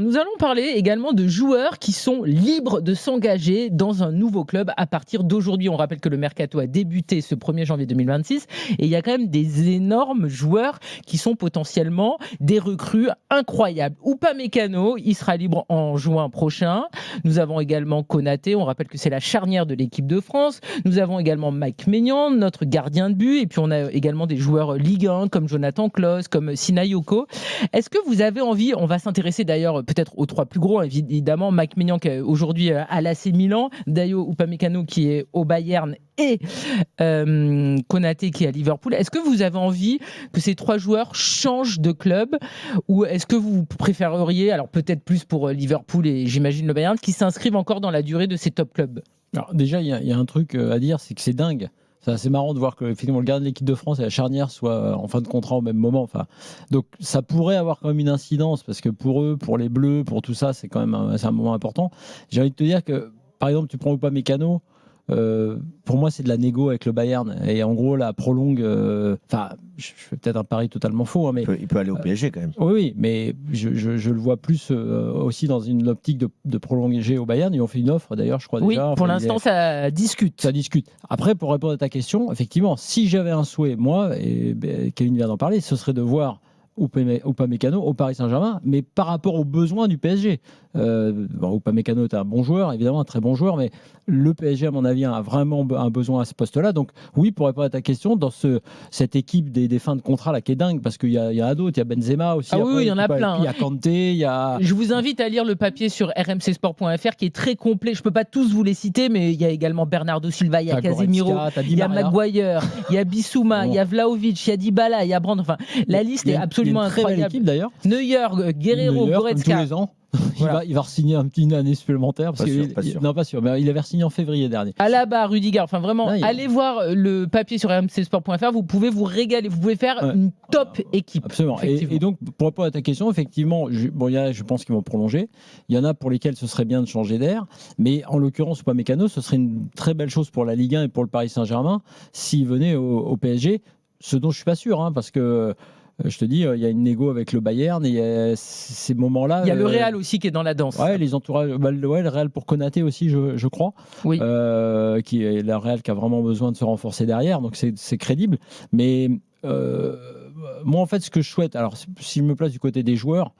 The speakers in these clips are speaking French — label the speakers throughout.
Speaker 1: Nous allons parler également de joueurs qui sont libres de s'engager dans un nouveau club à partir d'aujourd'hui. On rappelle que le mercato a débuté ce 1er janvier 2026 et il y a quand même des énormes joueurs qui sont potentiellement des recrues incroyables. Upamecano, il sera libre en juin prochain. Nous avons également Konaté, on rappelle que c'est la charnière de l'équipe de France. Nous avons également Mike Maignan, notre gardien de but, et puis on a également des joueurs Ligue 1 comme Jonathan Klaus, comme Sinayoko. Est-ce que vous avez envie, on va s'intéresser d'ailleurs peut-être aux trois plus gros, évidemment, Mike Maignan qui est aujourd'hui à l'AC Milan, Dayo Upamecano qui est au Bayern et Konaté qui est à Liverpool. Est-ce que vous avez envie que ces trois joueurs changent de club ou est-ce que vous préféreriez, alors peut-être plus pour Liverpool et j'imagine le Bayern, qui s'inscrivent encore dans la durée de ces top clubs?
Speaker 2: Alors déjà, il y a un truc à dire, c'est que c'est dingue. C'est assez marrant de voir que finalement le gardien de l'équipe de France et la charnière soient en fin de contrat au même moment. Enfin, donc ça pourrait avoir quand même une incidence parce que pour eux, pour les Bleus, pour tout ça, c'est quand même c'est un moment important. J'ai envie de te dire que, par exemple, tu prends Upamecano, pour moi, c'est de la négo avec le Bayern. Et en gros, la prolongue. Enfin, je fais peut-être un pari totalement faux, hein, mais
Speaker 3: Il peut aller au PSG quand même.
Speaker 2: oui, mais je le vois plus aussi dans une optique de prolonger au Bayern. Ils ont fait une offre d'ailleurs, je crois déjà.
Speaker 1: Oui, pour l'instant, ça discute.
Speaker 2: Ça discute. Après, pour répondre à ta question, effectivement, si j'avais un souhait, moi, et Kevin vient d'en parler, ce serait de voir Upamecano au Paris Saint-Germain, mais par rapport aux besoins du PSG. Upamecano est un bon joueur, évidemment, un très bon joueur, mais le PSG, à mon avis, a vraiment un besoin à ce poste-là. Donc, oui, pour répondre à ta question, dans cette équipe des fins de contrat là qui est dingue, parce qu'il y a d'autres, il y a Benzema aussi.
Speaker 1: Ah oui, il y en a plein.
Speaker 2: Il y a Kanté, il y a.
Speaker 1: Je vous invite à lire le papier sur rmcsport.fr qui est très complet. Je ne peux pas tous vous les citer, mais il y a également Bernardo Silva, il y a Casemiro, il y a Maguire, il y a Bissouma, il y a Vlahovic, il y a Dybala, il y a Brandt. Enfin, la liste est absolument incroyable.
Speaker 2: Équipe, d'ailleurs.
Speaker 1: Neuer, Guerrero, Goretzka.
Speaker 2: Tous les ans. Il va re-signer une année supplémentaire. Non, pas sûr. Mais il avait signé en février dernier.
Speaker 1: Alaba, Rudiger. Enfin, vraiment, allez voir le papier sur rmcsport.fr. Vous pouvez vous régaler. Vous pouvez faire une top équipe.
Speaker 2: Absolument. Et donc, pour répondre à ta question, effectivement, je pense qu'ils vont prolonger. Il y en a pour lesquels ce serait bien de changer d'air. Mais en l'occurrence, Upamecano, ce serait une très belle chose pour la Ligue 1 et pour le Paris Saint-Germain s'il venait au PSG. Ce dont je ne suis pas sûr, parce que. Je te dis, il y a une négo avec le Bayern et il y a ces moments-là.
Speaker 1: Il y a le Real aussi qui est dans la danse.
Speaker 2: Ouais, les entourages. Le Real pour Konaté aussi, je crois.
Speaker 1: Oui.
Speaker 2: Qui est le Real qui a vraiment besoin de se renforcer derrière, donc c'est crédible. Mais moi, en fait, ce que je souhaite, alors si je me place du côté des joueurs,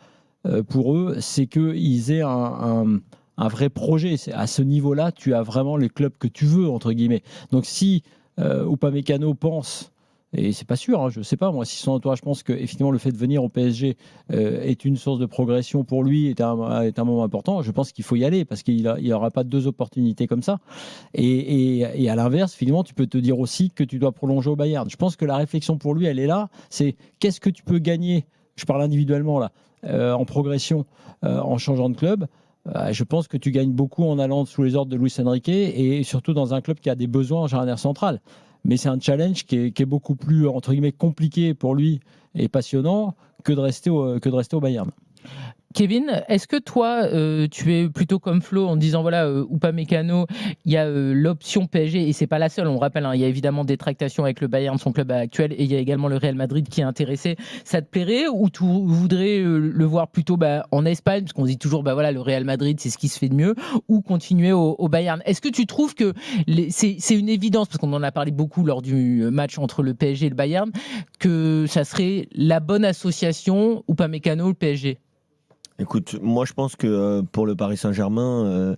Speaker 2: pour eux, c'est qu'ils aient un vrai projet. À ce niveau-là, tu as vraiment les clubs que tu veux, entre guillemets. Donc si Upamecano pense. Et c'est pas sûr, je sais pas moi si son entourage pense que effectivement le fait de venir au PSG est une source de progression pour lui, est un moment important. Je pense qu'il faut y aller parce qu'il n'y aura pas deux opportunités comme ça. Et à l'inverse, finalement, tu peux te dire aussi que tu dois prolonger au Bayern. Je pense que la réflexion pour lui, elle est là. C'est qu'est-ce que tu peux gagner. Je parle individuellement là, en progression, en changeant de club. Je pense que tu gagnes beaucoup en allant sous les ordres de Luis Enrique et surtout dans un club qui a des besoins en charnière centrale. Mais c'est un challenge qui est beaucoup plus, entre guillemets, compliqué pour lui et passionnant que de rester au Bayern.
Speaker 1: Kevin, est-ce que toi, tu es plutôt comme Flo en disant voilà, Upamecano, il y a l'option PSG et c'est pas la seule, on rappelle, il y a évidemment des tractations avec le Bayern, son club actuel, et il y a également le Real Madrid qui est intéressé. Ça te plairait ou tu voudrais le voir plutôt en Espagne, parce qu'on dit toujours voilà, le Real Madrid c'est ce qui se fait de mieux, ou continuer au Bayern? Est-ce que tu trouves que c'est une évidence, parce qu'on en a parlé beaucoup lors du match entre le PSG et le Bayern, que ça serait la bonne association Upamecano, le PSG?
Speaker 3: Écoute, moi je pense que pour le Paris Saint-Germain,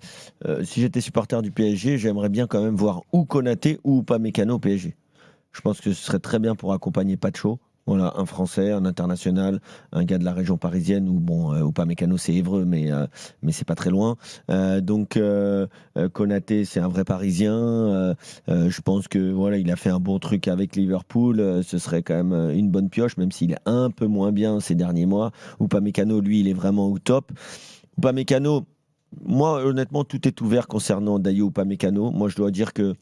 Speaker 3: si j'étais supporter du PSG, j'aimerais bien quand même voir ou Konaté ou Upamecano au PSG. Je pense que ce serait très bien pour accompagner Pacho. Voilà, un Français, un international, un gars de la région parisienne où Upamecano c'est Évreux, mais c'est pas très loin. Donc Konaté c'est un vrai Parisien. Je pense que voilà, il a fait un bon truc avec Liverpool. Ce serait quand même une bonne pioche, même s'il est un peu moins bien ces derniers mois. Upamecano, lui, il est vraiment au top. Upamecano, moi honnêtement, tout est ouvert concernant Dayo Upamecano. Moi, je dois dire que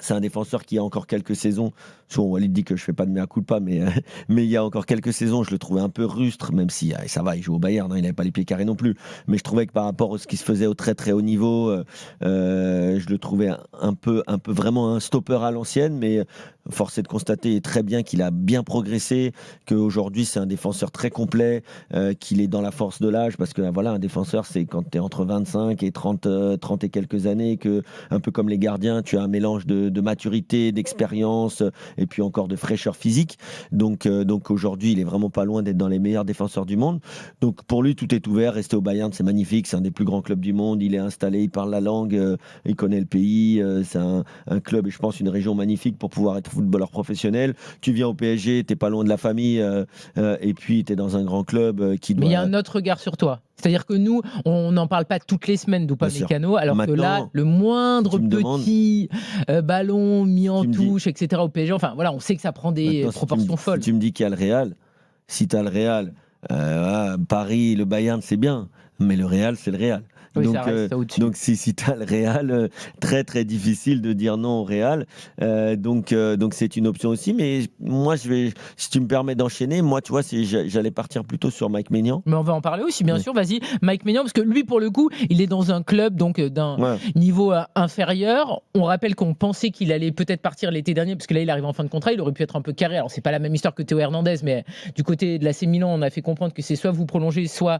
Speaker 3: c'est un défenseur qui a encore quelques saisons. Souvent, Walid dit que je fais pas de mea culpa, mais il y a encore quelques saisons, je le trouvais un peu rustre, même si ça va, il joue au Bayern, il n'avait pas les pieds carrés non plus. Mais je trouvais que par rapport à ce qui se faisait au très très haut niveau, je le trouvais un peu vraiment un stopper à l'ancienne. Mais force est de constater très bien qu'il a bien progressé, qu'aujourd'hui c'est un défenseur très complet, qu'il est dans la force de l'âge, parce que voilà, un défenseur c'est quand tu es entre 25 et 30 et quelques années, que un peu comme les gardiens, tu as un mélange de maturité, d'expérience et puis encore de fraîcheur physique. Donc aujourd'hui, il est vraiment pas loin d'être dans les meilleurs défenseurs du monde. Donc pour lui, tout est ouvert. Rester au Bayern, c'est magnifique. C'est un des plus grands clubs du monde. Il est installé, il parle la langue, il connaît le pays. C'est un club et je pense une région magnifique pour pouvoir être footballeur professionnel. Tu viens au PSG, t'es pas loin de la famille et puis tu es dans un grand club qui doit...
Speaker 1: Mais il y a un autre regard sur toi. C'est-à-dire que nous, on n'en parle pas toutes les semaines d'Upamecano, alors
Speaker 3: Maintenant,
Speaker 1: que là, le moindre petit ballon mis en touche, etc. au PSG, enfin voilà, on sait que ça prend des proportions folles.
Speaker 3: Si tu me dis qu'il y a le Real, si tu as le Real, Paris, le Bayern, c'est bien, mais le Real, c'est le Real.
Speaker 1: Oui,
Speaker 3: donc si tu as le Real, très très difficile de dire non au Real. Donc c'est une option aussi. Mais moi, si tu me permets d'enchaîner, moi, tu vois, j'allais partir plutôt sur Mike Maignan.
Speaker 1: Mais on va en parler aussi, bien sûr. Vas-y, Mike Maignan, parce que lui, pour le coup, il est dans un club donc d'un niveau inférieur. On rappelle qu'on pensait qu'il allait peut-être partir l'été dernier, parce que là, il arrive en fin de contrat. Il aurait pu être un peu carré. Alors, c'est pas la même histoire que Théo Hernandez, mais du côté de l'AC Milan, on a fait comprendre que c'est soit vous prolongez, soit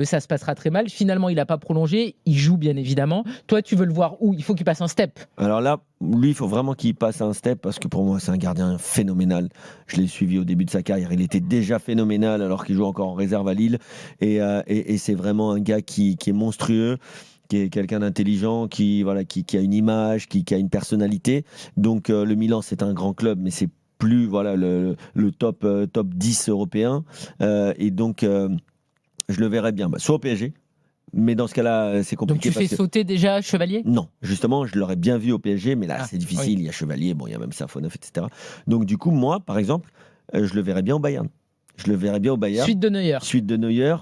Speaker 1: ça se passera très mal. Finalement, il n'a pas prolongé. Il joue bien évidemment. Toi, tu veux le voir où? Il faut qu'il passe un step.
Speaker 3: Alors là, lui, il faut vraiment qu'il passe un step parce que pour moi, c'est un gardien phénoménal. Je l'ai suivi au début de sa carrière. Il était déjà phénoménal alors qu'il joue encore en réserve à Lille. Et c'est vraiment un gars qui est monstrueux, qui est quelqu'un d'intelligent, qui a une image, qui a une personnalité. Donc le Milan, c'est un grand club, mais c'est plus voilà, le top 10 européen. Et donc, je le verrais bien. Soit au PSG. Mais dans ce cas-là, c'est compliqué.
Speaker 1: Donc tu fais sauter déjà Chevalier ?
Speaker 3: Non, justement, je l'aurais bien vu au PSG, mais là, c'est difficile. Oui. Il y a Chevalier, bon, il y a même Safonov, etc. Donc du coup, moi, par exemple, je le verrais bien au Bayern. Je le verrais bien au Bayern.
Speaker 1: Suite de Neuer.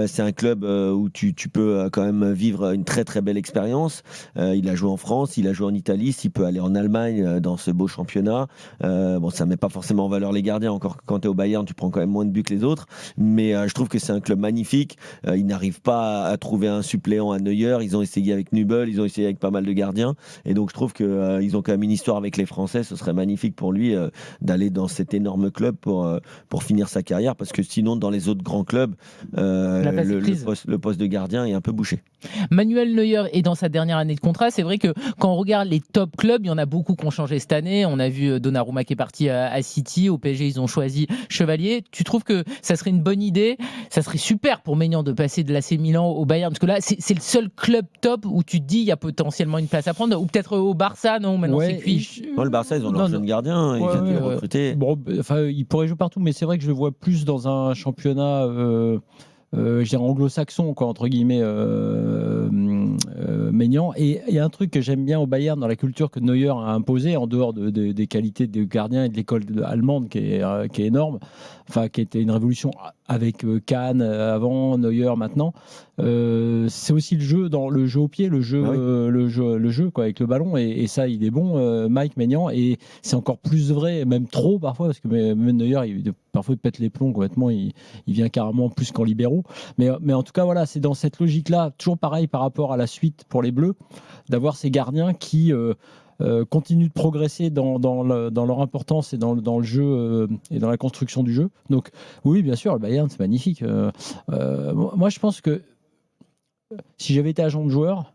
Speaker 3: C'est un club où tu peux quand même vivre une très très belle expérience. Il a joué en France, il a joué en Italie. S'il peut aller en Allemagne dans ce beau championnat, bon, ça met pas forcément en valeur les gardiens. Encore que quand tu es au Bayern, tu prends quand même moins de buts que les autres. Mais je trouve que c'est un club magnifique. Ils n'arrivent pas à trouver un suppléant à Neuer. Ils ont essayé avec Nübel, ils ont essayé avec pas mal de gardiens. Et donc je trouve qu'ils ont quand même une histoire avec les Français. Ce serait magnifique pour lui d'aller dans cet énorme club pour finir sa carrière, parce que sinon dans les autres grands clubs le poste de gardien est un peu bouché.
Speaker 1: Manuel Neuer est dans sa dernière année de contrat. C'est vrai que quand on regarde les top clubs, il y en a beaucoup qui ont changé cette année. On a vu Donnarumma qui est parti à City, au PSG ils ont choisi Chevalier. Tu trouves que ça serait une bonne idée? Ça serait super pour Maignan de passer de l'AC Milan au Bayern, parce que là c'est le seul club top où tu te dis il y a potentiellement une place à prendre, ou peut-être au Barça, non? Maintenant c'est cuit.
Speaker 3: Le Barça, ils ont leur jeune gardien, ils viennent de recruter.
Speaker 2: Bon, enfin, il pourrait jouer partout, mais c'est vrai que je le vois plus dans un championnat je dirais anglo-saxon, quoi, entre guillemets, Maignan. Et il y a un truc que j'aime bien au Bayern, dans la culture que Neuer a imposée, en dehors des qualités de gardien et de l'école allemande qui est énorme, enfin qui était une révolution avec Kahn avant, Neuer maintenant. C'est aussi le jeu au pied, le jeu quoi, avec le ballon, et ça il est bon, Mike Maignan, et c'est encore plus vrai, même trop parfois, parce que même Neuer parfois il pète les plombs complètement, il vient carrément plus qu'en libéraux, mais en tout cas voilà, c'est dans cette logique là, toujours pareil par rapport à la suite pour les Bleus, d'avoir ces gardiens qui continuent de progresser dans leur importance et dans le jeu et dans la construction du jeu. Donc oui, bien sûr, le Bayern c'est magnifique. Moi je pense que si j'avais été agent de joueur,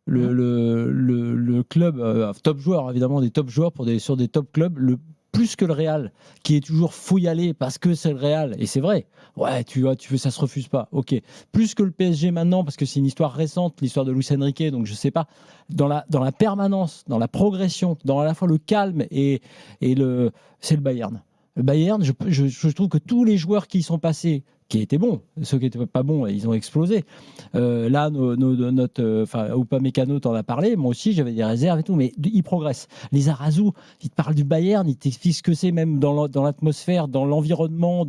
Speaker 2: le club top joueur, évidemment des top joueurs sur des top clubs, plus que le Real, qui est toujours faut y aller parce que c'est le Real, et c'est vrai, ouais, tu veux, ça se refuse pas, ok. Plus que le PSG maintenant, parce que c'est une histoire récente, l'histoire de Luis Enrique, donc je sais pas, dans la permanence, dans la progression, dans à la fois le calme c'est le Bayern. Le Bayern, je trouve que tous les joueurs qui y sont passés, qui étaient bons, ceux qui n'étaient pas bons, ils ont explosé. Là, Upamecano t'en a parlé, moi aussi j'avais des réserves et tout, mais ils progressent. Les Arazou, ils te parlent du Bayern, ils t'expliquent ce que c'est même dans l'atmosphère, dans l'environnement,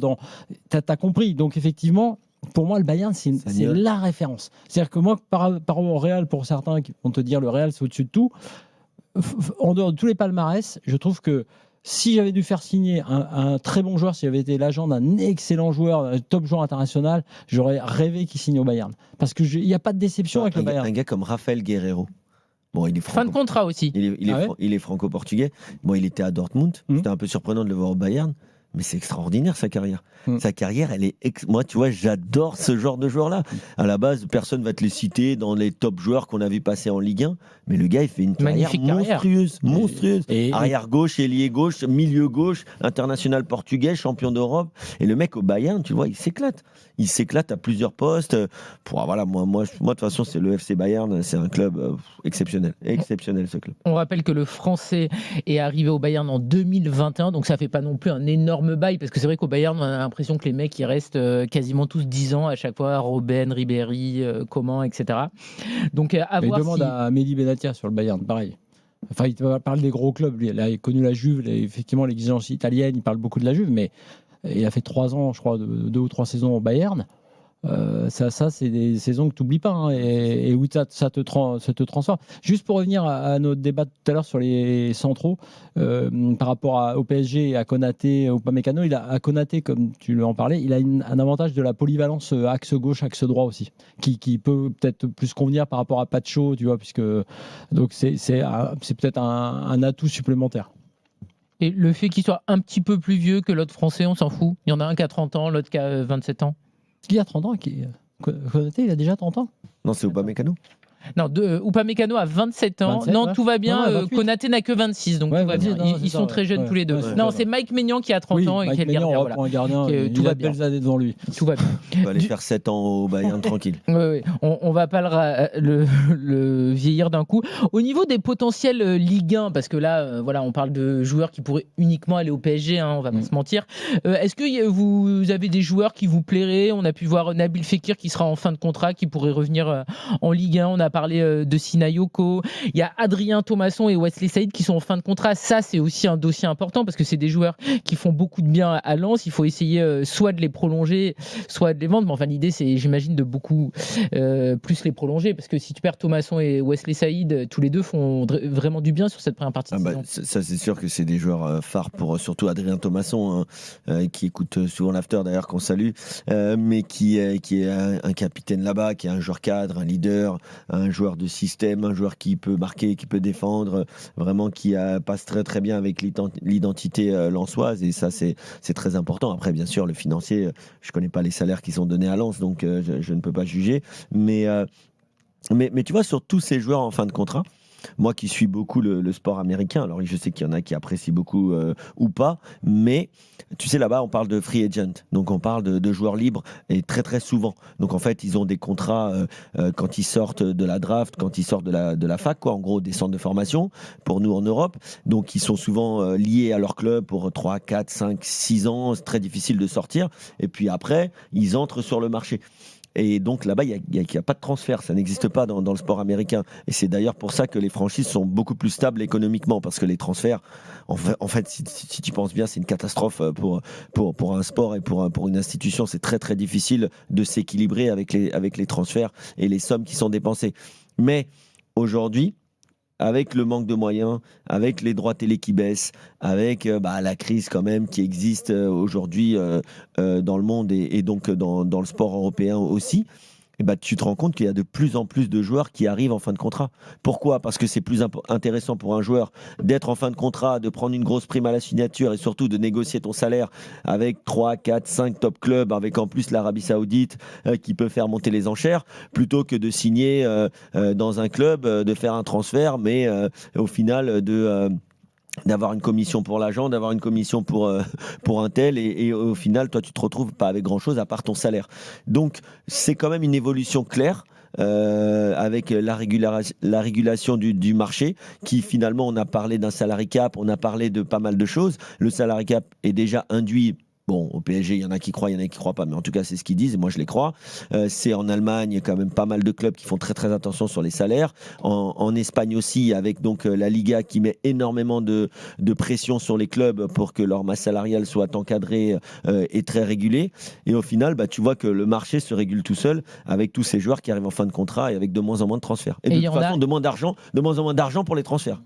Speaker 2: t'as compris. Donc effectivement, pour moi, le Bayern, c'est la référence. C'est-à-dire que moi, par rapport au Real, pour certains qui vont te dire le Real, c'est au-dessus de tout, en dehors de tous les palmarès, je trouve que si j'avais dû faire signer un très bon joueur, si j'avais été l'agent d'un excellent joueur, un top joueur international, j'aurais rêvé qu'il signe au Bayern. Parce qu'il n'y a pas de déception avec le Bayern.
Speaker 3: Un gars comme Rafael Guerreiro. Bon, il est
Speaker 1: Fin de contrat aussi.
Speaker 3: il est franco-portugais. Bon, il était à Dortmund. C'était un peu surprenant de le voir au Bayern. Mais c'est extraordinaire sa carrière. Sa carrière, elle est. Moi, tu vois, j'adore ce genre de joueur-là. À la base, personne va te les citer dans les top joueurs qu'on a vu passer en Ligue 1. Mais le gars, il fait une carrière monstrueuse. Arrière gauche, ailier gauche, milieu gauche, international portugais, champion d'Europe. Et le mec au Bayern, tu vois, il s'éclate. Il s'éclate à plusieurs postes. Voilà, moi, de toute façon, c'est le FC Bayern. C'est un club exceptionnel. Exceptionnel, ce club.
Speaker 1: On rappelle que le Français est arrivé au Bayern en 2021. Donc, ça fait pas non plus un énorme bail. Parce que c'est vrai qu'au Bayern, on a l'impression que les mecs, ils restent quasiment tous 10 ans à chaque fois. Robben, Ribéry, Coman, etc. Donc, à voir
Speaker 2: demande à Mehdi Benatia sur le Bayern, pareil. Enfin, il parle des gros clubs. Lui, il a connu la Juve, effectivement, l'exigence italienne. Il parle beaucoup de la Juve, mais il a fait 3 ans, je crois, 2 ou 3 saisons au Bayern. Ça, c'est des saisons que tu n'oublies pas, hein, et où ça te transforme. Juste pour revenir à notre débat tout à l'heure sur les centraux, par rapport au PSG et à Konaté, Upamecano, à Konaté, comme tu en parlais, il a un avantage de la polyvalence axe gauche, axe droit aussi, qui peut peut-être plus convenir par rapport à Pacho, tu vois, puisque donc c'est peut-être un atout supplémentaire.
Speaker 1: Et le fait qu'il soit un petit peu plus vieux que l'autre Français, on s'en fout. Il y en a un qui a 30 ans, l'autre qui a 27 ans.
Speaker 2: Qui a 30 ans Konaté, il a déjà 30 ans?
Speaker 3: Non, c'est Upamecano.
Speaker 1: Non, Upamecano a 27 ans.
Speaker 2: 27,
Speaker 1: non,
Speaker 2: ouais.
Speaker 1: tout va bien.
Speaker 2: Non,
Speaker 1: Konaté n'a que 26, donc tout va bien. Ils sont très jeunes tous les deux. Non, c'est Mike Maignan qui a 30 ans et qui est le gardien.
Speaker 2: Voilà. Un gardien,
Speaker 1: tout va bien.
Speaker 2: Belles années devant lui.
Speaker 1: Tout va bien.
Speaker 3: Il va aller faire 7 ans au Bayern tranquille.
Speaker 1: Oui. On va pas le vieillir d'un coup. Au niveau des potentiels Ligue 1, parce que là, voilà, on parle de joueurs qui pourraient uniquement aller au PSG, hein, on va pas se mentir. Est-ce que vous avez des joueurs qui vous plairaient? On a pu voir Nabil Fekir qui sera en fin de contrat, qui pourrait revenir en Ligue 1. On a parlé de Sinayoko. Il y a Adrien Thomasson et Wesley Saïd qui sont en fin de contrat. Ça, c'est aussi un dossier important parce que c'est des joueurs qui font beaucoup de bien à Lens. Il faut essayer soit de les prolonger, soit de les vendre. Mais enfin, l'idée, c'est, j'imagine, de beaucoup plus les prolonger parce que si tu perds Thomasson et Wesley Saïd, tous les deux font vraiment du bien sur cette première partie de saison.
Speaker 3: Ça, c'est sûr que c'est des joueurs phares pour surtout Adrien Thomasson, qui écoute souvent l'after d'ailleurs, qu'on salue, mais qui est un capitaine là-bas, qui est un joueur cadre, un leader, un joueur de système, un joueur qui peut marquer, qui peut défendre, vraiment qui passe très très bien avec l'identité lensoise, et ça c'est très important. Après, bien sûr, le financier, je connais pas les salaires qui sont donnés à Lens, donc je ne peux pas juger, mais tu vois, sur tous ces joueurs en fin de contrat, moi qui suis beaucoup le sport américain, alors je sais qu'il y en a qui apprécient beaucoup ou pas, mais tu sais, là-bas on parle de free agent, donc on parle de joueurs libres, et très très souvent. Donc en fait, ils ont des contrats quand ils sortent de la draft, quand ils sortent de la fac, quoi, en gros des centres de formation pour nous en Europe. Donc ils sont souvent liés à leur club pour 3, 4, 5, 6 ans, c'est très difficile de sortir, et puis après ils entrent sur le marché. Et donc là-bas, il n'y a pas de transfert, ça n'existe pas dans le sport américain. Et c'est d'ailleurs pour ça que les franchises sont beaucoup plus stables économiquement, parce que les transferts, en fait si tu penses bien, c'est une catastrophe pour un sport et pour une institution. C'est très très difficile de s'équilibrer avec les transferts et les sommes qui sont dépensées. Mais aujourd'hui, avec le manque de moyens, avec les droits télé qui baissent, avec la crise quand même qui existe aujourd'hui dans le monde et donc dans le sport européen aussi, et tu te rends compte qu'il y a de plus en plus de joueurs qui arrivent en fin de contrat. Pourquoi ? Parce que c'est plus intéressant pour un joueur d'être en fin de contrat, de prendre une grosse prime à la signature et surtout de négocier ton salaire avec 3, 4, 5 top clubs, avec en plus l'Arabie Saoudite qui peut faire monter les enchères, plutôt que de signer dans un club, de faire un transfert, mais au final d'avoir une commission pour l'agent, d'avoir une commission pour un tel, et au final, toi, tu te retrouves pas avec grand-chose à part ton salaire. Donc, c'est quand même une évolution claire avec la régulation du marché, qui finalement, on a parlé d'un salary cap, on a parlé de pas mal de choses. Le salary cap est déjà induit. Bon, au PSG, il y en a qui croient, il y en a qui ne croient pas, mais en tout cas, c'est ce qu'ils disent, et moi, je les crois. C'est en Allemagne, il y a quand même pas mal de clubs qui font très, très attention sur les salaires. En Espagne aussi, avec donc la Liga qui met énormément de pression sur les clubs pour que leur masse salariale soit encadrée et très régulée. Et au final, tu vois que le marché se régule tout seul avec tous ces joueurs qui arrivent en fin de contrat et avec de moins en moins de transferts. Et de toute façon, de moins en moins d'argent pour les transferts.